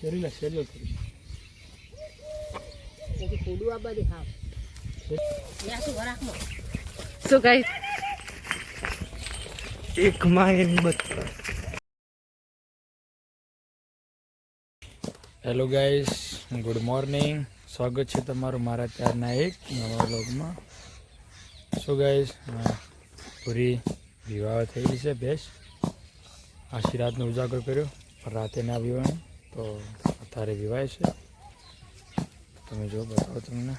શેરીલા શેરીલો કરી કે ફૂડું આ બધી ખાવ લે શું વરાખમાં શું ગાઈસ એક માં હેલો ગાઈસ, ગુડ મોર્નિંગ. સ્વાગત છે તમારું મારા ત્યારના એક નવા વ્લોગમાં. સો ગાઈસ, પૂરી વિવાહ થયેલી છે ભેંસ. આશી રાતનો ઉજાગર કર્યો પણ રાતે ના વિવાહ, તો અત્યારે વિવાહ છે. તમે જો બતાવો તમને.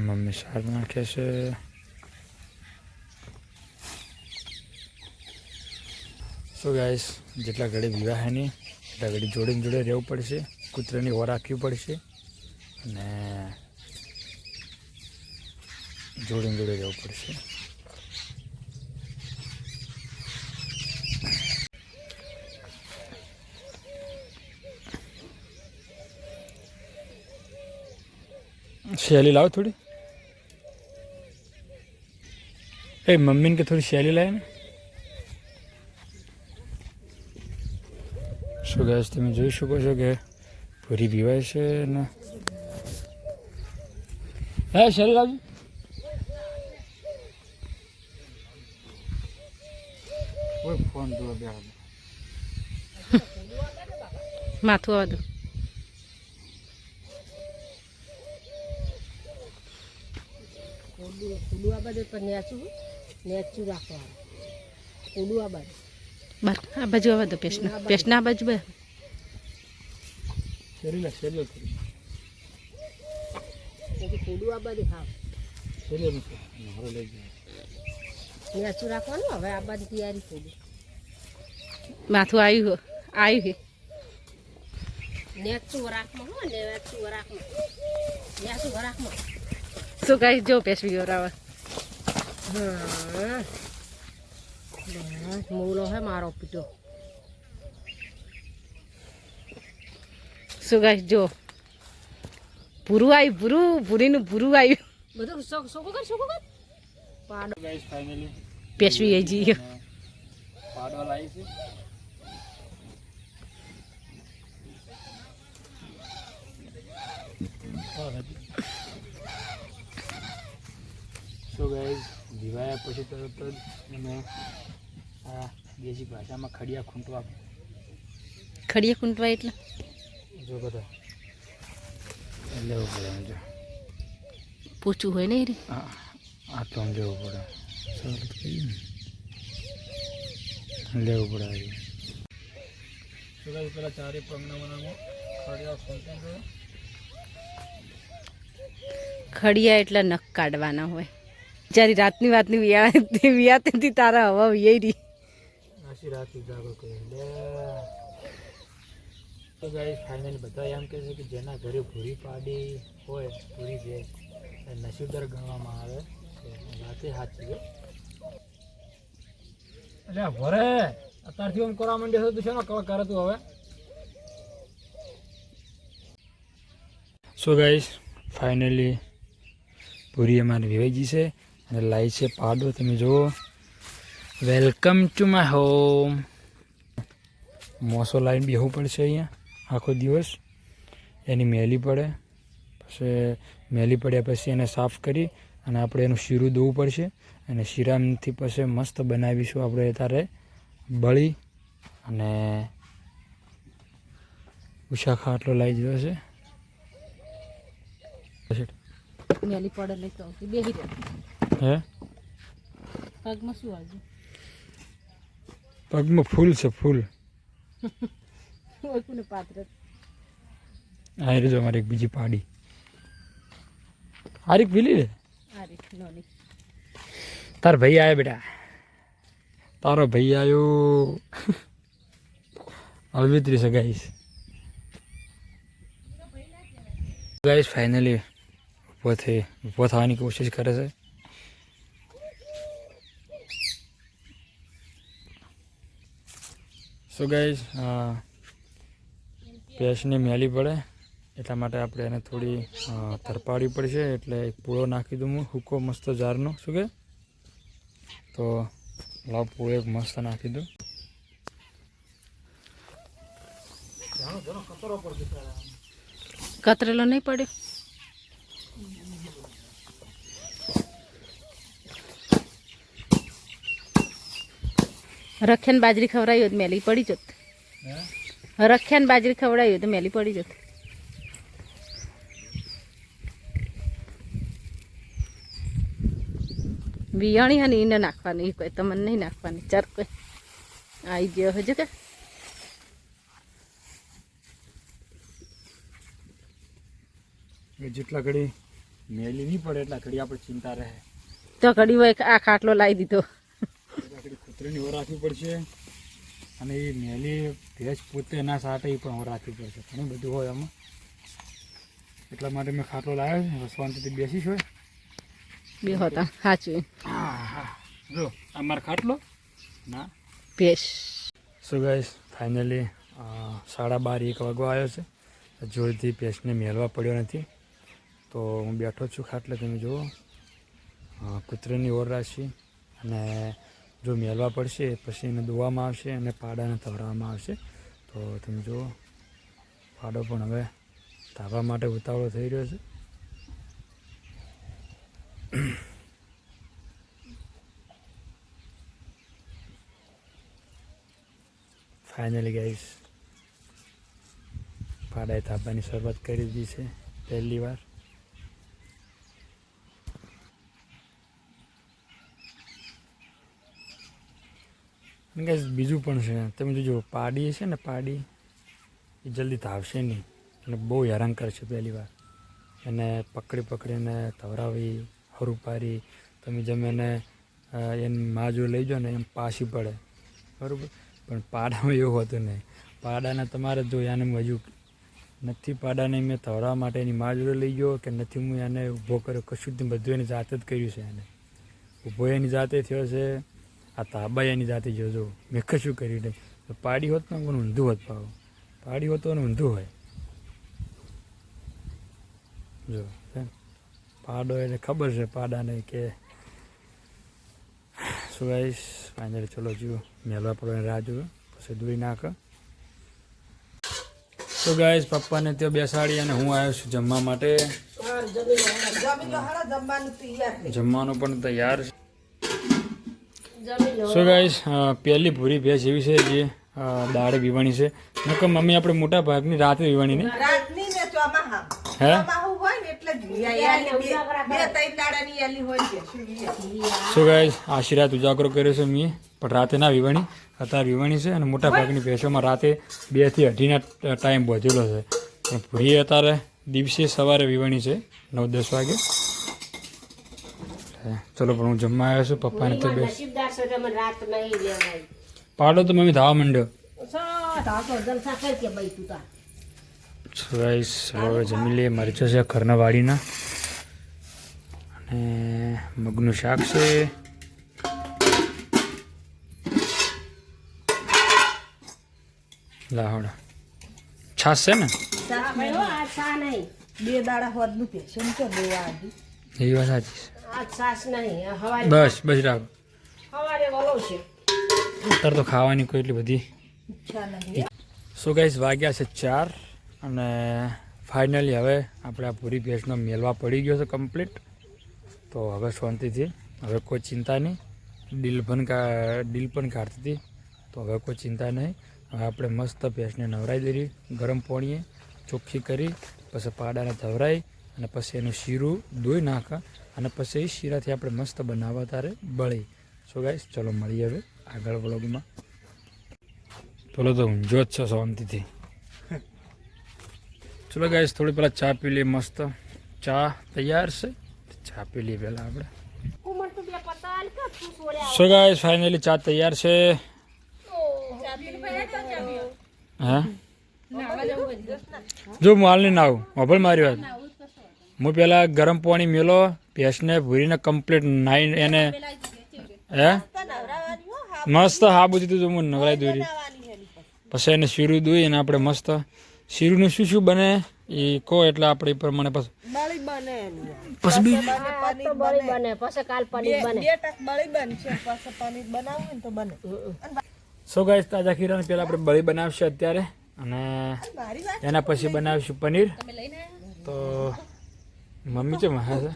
મમ્મી સાર નાખે છે. સો ગાઈસ, જેટલા ઘડી વિવાહ નહીં એટલા ઘડી જોડે જોડે રહેવું પડશે. કૂતરાની ઓર રાખવી પડશે અને જોડે જોડે રહેવું પડશે. શેલી લાવો થોડી. એ મમ્મીને કે થોડી શેલી લાવે ને. શું ગાઈસ, તમે જોઈ શકો છો કે પૂરી પીવાય છે ને. હે શેલી લાવજો. ફોન જોવા બે માથું આવવા દો. ફૂડું આ બધું પણ નેચું રાખવાનું. ફૂડું આ બધું બસ આ બાજુ આવવા દો. પેશના આ બાજુ બે શેરીલા શેરીલો કરી કે ફૂડું આ બધી ખાવ શેરીલો મારો લઈ જાય. નેચું રાખવાનું. હવે આ બધી તૈયારી ફૂડું માથું આવ્યું છે. નેચું રાખમાં હો નેચું રાખમાં નેચું રાખમાં. શું ગાઈસ, જો પેશ વિવરાવે. હા બસ મૂલો હે મારો પીટો. શું ગાઈસ, જો પૂરું આવ્યું. પૂરીનું પૂરું આવ્યું. બધું સોકો કર પાડો. ગાઈસ, ફાઇનલી પેશવી આવી જઈએ. પાડવા લાવી છે. સો ગાઈસ, દિવાયા પછી તરત જ અમે આ દેશી ભાષામાં ખડિયા ખૂંટવા. ખડીએ કુંટવા એટલે જો બધા લેવું પડે. આમ જો પૂછવું હોય ને એ રે. આ તો આમ લેવું પડે. સરળ કહીએ ને, લેવું પડે. આવી સો ગાઈસ, પેલા ચારે પગનામાં ખડિયા ખૂંટવા. ખડિયા એટલે નખ કાઢવાના હોય. જ્યારે રાતની વાતની વિયાતી તારા હવા વિયારી. આશી રાત ઉજાગર કર્યો લે. તો ગાઈસ, ફાઇનલી બધા એમ કહે છે કે જેના ઘરે ભૂરી પાડી હોય, ભૂરી છે એ નસીબદાર ગણવામાં આવે. રાતે સાચી છે. એટલે ભરે અત્યારથી આમ કરવા માંડ્યો છે. તું શેનો કરે તું હવે? સો ગાઈસ, ફાઇનલી પૂરી અમારે વિવાઈજી છે અને લાઈ છે પાડો. તમે જુઓ. Welcome to my home. મોસો લાઈન બેહવું પડશે અહીંયા આખો દિવસ. એની મેલી પડે. પછી મેલી પડ્યા પછી એને સાફ કરી અને આપણે એનું શીરું દોવું પડશે. અને શીરામથી પછી મસ્ત બનાવીશું આપણે તારે બળી. અને ઉષા ખાટલો લાવી દીધો છે. મેલી પડે લઈ તો બેહી રહે. હે પગમાં શું આવજો? પગમાં ફૂલ છે, ફૂલ. કોઈ કોને પાત્ર આ રીતે અમારે એક બીજી પાડી. આરીક પીલી રે. આરી નોની તાર ભાઈ આવ્યા બેટા. તારો ભાઈ આવ્યો. અલવિત્રી છે ગાઈસ. ગાઈસ, ફાઇનલી ઊભો થવાની કોશિશ કરે છે. સો ગાઈસ, ભેંસને મેલી પડે એટલા માટે આપણે એને થોડી તરપાડવી પડશે. એટલે એક પૂળો નાખી દઉં હું, સૂકો મસ્ત જારનો. શું કે તો લાવ પૂરો એક મસ્ત નાખી દો. કતરેલો નહીં પડ્યો. રખ્યાન બાજરી ખવડાવી હોત મેલી પડી જત. રખ્યાન બાજરી ખવડાવી હોય તો મેલી પડી જત. વિયાણી હે ને એને નાખવાની, એ કોઈ તમને નહીં નાખવાની. ચાર કોઈ આવી ગયો હજુ કે જેટલા ઘડી મેલી નહીં પડે એટલા ઘડી આપણે ચિંતા રહે. તો ઘડી હોય આ ખાટલો લાવી દીધો. કૂતરીની ઓર રાખવી પડશે અને એ મેલી ભેજ પોતે ના સાટે એ પણ ઓર રાખવી પડશે. ઘણું બધું હોય આમાં, એટલા માટે મેં ખાટલો લાવ્યો છે. શાંતિથી બેસીશ હોય બે હતા સાચું. જો આ મારો ખાટલો ના ભેસ. સો ગાઈસ ફાઇનલી 12:30 વાગવા આવ્યો છે. જોરથી ભેંસને મેળવા પડ્યો નથી, તો હું બેઠો છું ખાટલે. તમે જુઓ કૂતરાની ઓર રાખી અને જો મેળવા પડશે પછી એને દોવામાં આવશે અને પાડાને તવરાવવામાં આવશે. તો તમે જુઓ પાડો પણ હવે ધાબા માટે ઉતાવળો થઈ રહ્યો છે. ફાઇનલી ગાઈસ પાડાએ ધાબાની શરૂઆત કરી દીધી છે પહેલી વાર. ગાઈસ બીજું પણ છે, તમે જોજો પાડી છે ને, પાડી એ જલ્દી ધાવશે નહીં અને બહુ હેરાન કરશે પહેલી વાર. એને પકડીને તવરાવી હરું પારી તમે જેમ એને માં જો લઈ જાઓ ને એમ પાછી પડે, બરાબર. પણ પાડામાં એવું હોતું નહીં. પાડાને તમારે જો એને હજુ નથી, પાડાને મેં તવરાવવા માટે એની માં જોડે લઈ ગયો કે નથી હું એને ઊભો કર્યો, કશું જ બધું એની જાતે જ કર્યું છે. એને ઊભો એની જાતે થયો છે, આ તાબા એની જાતે જોજો મેં કશું કર્યું નહીં. પાડી હોત ને પણ ઊંધું હોત, પાવ પાડી હોત તો ઊંધું હોય. જો પાડો એને ખબર છે પાડાને કે શું ગાઈસ. ફાઇનલી ચલો જુઓ મેળવા પડવાની રાહ જુઓ પછી દૂરી નાખ. તો ગાઈસ પપ્પાને ત્યાં બેસાડી અને હું આવ્યો છું જમવા માટે. જમવાનું પણ તૈયાર છે. સો ગાઈસ પહેલી ભૂરી ભેંસ એવી છે જે દાળે વીવાણી છે. નકર મમ્મી આપણે મોટા ભાગની રાતે વીવાણી ને હે. સો ગાઈસ આશીર્વાદ ઉજાગરો કર્યો છે મેં, પણ રાતે ના વીવાણી, અત્યારે વીવાણી છે. અને મોટા ભાગની ભેંસોમાં રાતે 2 થી 2:30 ટાઈમ પહોંચેલો છે. પણ ભૂરી અત્યારે દિવસે સવારે વીવાણી છે 9-10 વાગે. ચલો પણ હું જમવા આવ્યો છું પપ્પાને તો બેસ. પાડો તો મમ્મી ધાવા માંડ્યો. ગાઈસ હવે જમી લઈએ. મરચો છે ઘરના વાડીના અને મગનું શાક છે. લાવડા છાશ છે ને એવી વાત સાચી. બસ બસ રાખ. અત્યારે તો ખાવાની કોઈ એટલી બધી. સો ગાઈસ વાગ્યા છે 4 અને ફાઇનલી હવે આપણે આ પૂરી ભેંસનો મેળવા પડી ગયો છે કમ્પ્લીટ. તો હવે શાંતિથી, હવે કોઈ ચિંતા નહીં. ડીલ પણ કાઢતી હતી, તો હવે કોઈ ચિંતા નહીં. હવે આપણે મસ્ત ભેંસને નવરાઈ દઈએ ગરમ પાણીએ, ચોખ્ખી કરી પછી પાડાને ધવરાઈ અને પછી એનું શીરું ધોઈ નાખા અને પછી એ શીરાથી આપણે મસ્ત બનાવવા તારે બળી. સો ગાઈસ ચલો મળીએ હવે આગળ વ્લોગમાં. પેલો તો ઊંઝો જ છે શાંતિથી. ચલો ગાઈસ થોડી પહેલાં ચા પી લઈએ. મસ્ત ચા તૈયાર છે, ચા પી લઈએ પહેલાં આપણે. સો ગાઈસ ફાઇનલી ચા તૈયાર છે. હા જો હું હાલ નહીં નાવું, મોબાઈલ મારી વાત. હું પહેલાં ગરમ પાણી મેલો ભેંસને ભૂરીને કમ્પ્લીટ નાઈ એને હે મસ્ત હાબુથી તો હું નવરાઈ દોરી. પછી એને શીરું દોઈ અને આપણે મસ્ત શીરુંનું શું શું બને એ કહો એટલે આપણે એ પ્રમાણે પછી બને એનું પછી બીજું આ તો બળી બને પછી કાલ પનીર બને 2 ટક બળી બનશે પછી પનીર બનાવવું હોય ને તો બને સો ગાઈસ તાજા ખીરાને પહેલાં આપણે બળી બનાવશે અત્યારે અને મારી વાત એના પછી બનાવીશું પનીર તો મમ્મી છે મહા છે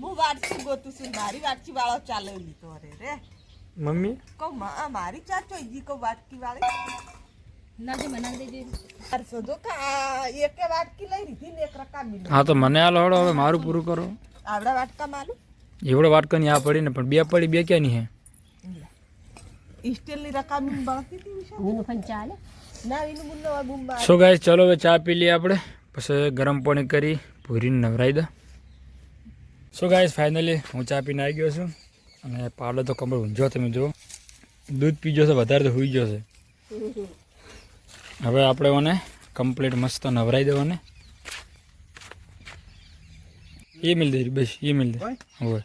હું વાટકી ગોતું છું મારી વાટકી વાળો ચાલે લીધો રે મમ્મી કહું મારી ચા ચોઈ કહું વાટકી વાળી શોધો કે એકે વાટકી લઈ લીધી ને એક રકાબી હા તો મને હાલો હળો હવે મારું પૂરું કરો આવડા વાટકા માલું એવડો વાટકાની આ પડી ને પણ બે પડી બે ક્યાંની હે સ્ટીલની રકાબી બળતી હતી મીનું પણ ચાલે ના એનું મુન્નો બુંબા સો ગાઈસ ચલો હવે ચા પી લઈએ આપણે પછી ગરમ પાણી કરી ભૂરીને નવરાઈ દો સો ગાઈસ ફાઇનલી હું ચા પીને આવી ગયો છું અને પાડો તો કમળ ઊંઝો તમે જુઓ દૂધ પીજો છે વધારે તો હોઈ ગયો છે હવે આપણે ઓને કમ્પ્લીટ મસ્ત નવરાઈ દેવાને એ મિલ દે બસ એ મિલ દે હોય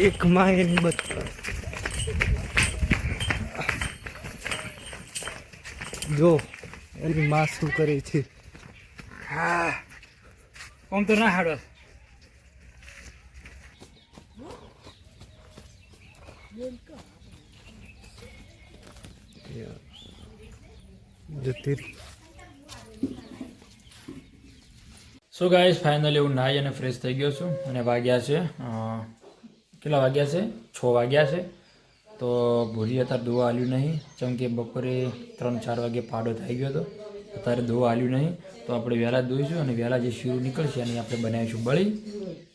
એક માં એની જો એની માં શું કરે છે હા આમ તો ના હાડો જતી સો ગાઈસ ફાઇનલી હું નાહી અને ફ્રેશ થઈ ગયો છું અને વાગ્યા છે કેટલા વાગ્યા છે 6 વાગ્યા છે તો ભૂરી અત્યારે દોવા હાલ્યું નહીં જેમ કે બપોરે 3-4 વાગે પાડો થઈ ગયો હતો અત્યારે દોવા હાલ્યું નહીં તો આપણે વહેલા દોઈશું અને વહેલા જે શીરું નીકળશે એની આપણે બનાવીશું બળી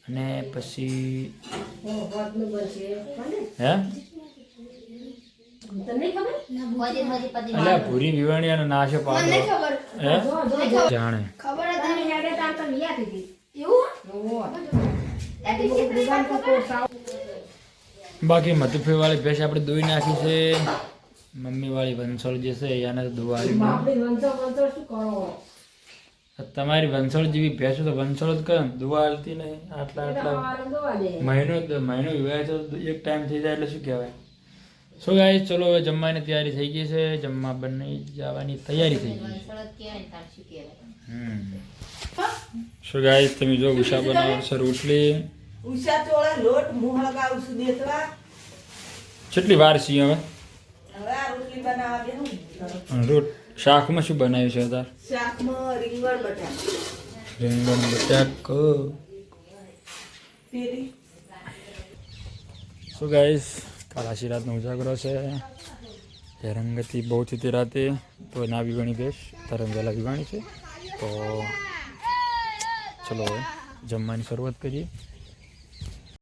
અને પછી હે અલ્યા ભૂરી વિવાણી અને નાશે પાડો હે જાણે બાકી મધુફી વાળી ભેંસ આપણે દોઈ નાખી છે મમ્મી વાળી વંસળ જે છે એને તો દોવા તમારી વંસળ જેવી ભેંસો તો વંસળ જ કરે દોવા હાલતી નહીં આટલા મહિનો વિવાહ તો એક ટાઈમ થઈ જાય એટલે શું કહેવાય સો ગાઈસ ચલો હવે જમવાની તૈયારી થઈ ગઈ છે જમવા બની જવાની તૈયારી થઈ ગઈ સો ગાઈસ તમે જો ઉષા બનાવો છે રોટલી ઉષા ચોળે લોટ મું હળગાવું છું દેતવા કેટલી વાર છે હવે હવે આ રોટલી બનાવવા દેવું રોટ શાકમાં શું બનાવ્યું છે તાર શાકમાં રીંગણ બટાકા રીંગણ બટાકો તેરી સો ગાઈસ કાલ આશી રાતનો ઉજાગરો છે રંગતી બહુ થતી રાતે તો ના વિવાણી બેસ તારે વહેલા વિવાણી છે તો ચલો હવે જમવાની શરૂઆત કરીએ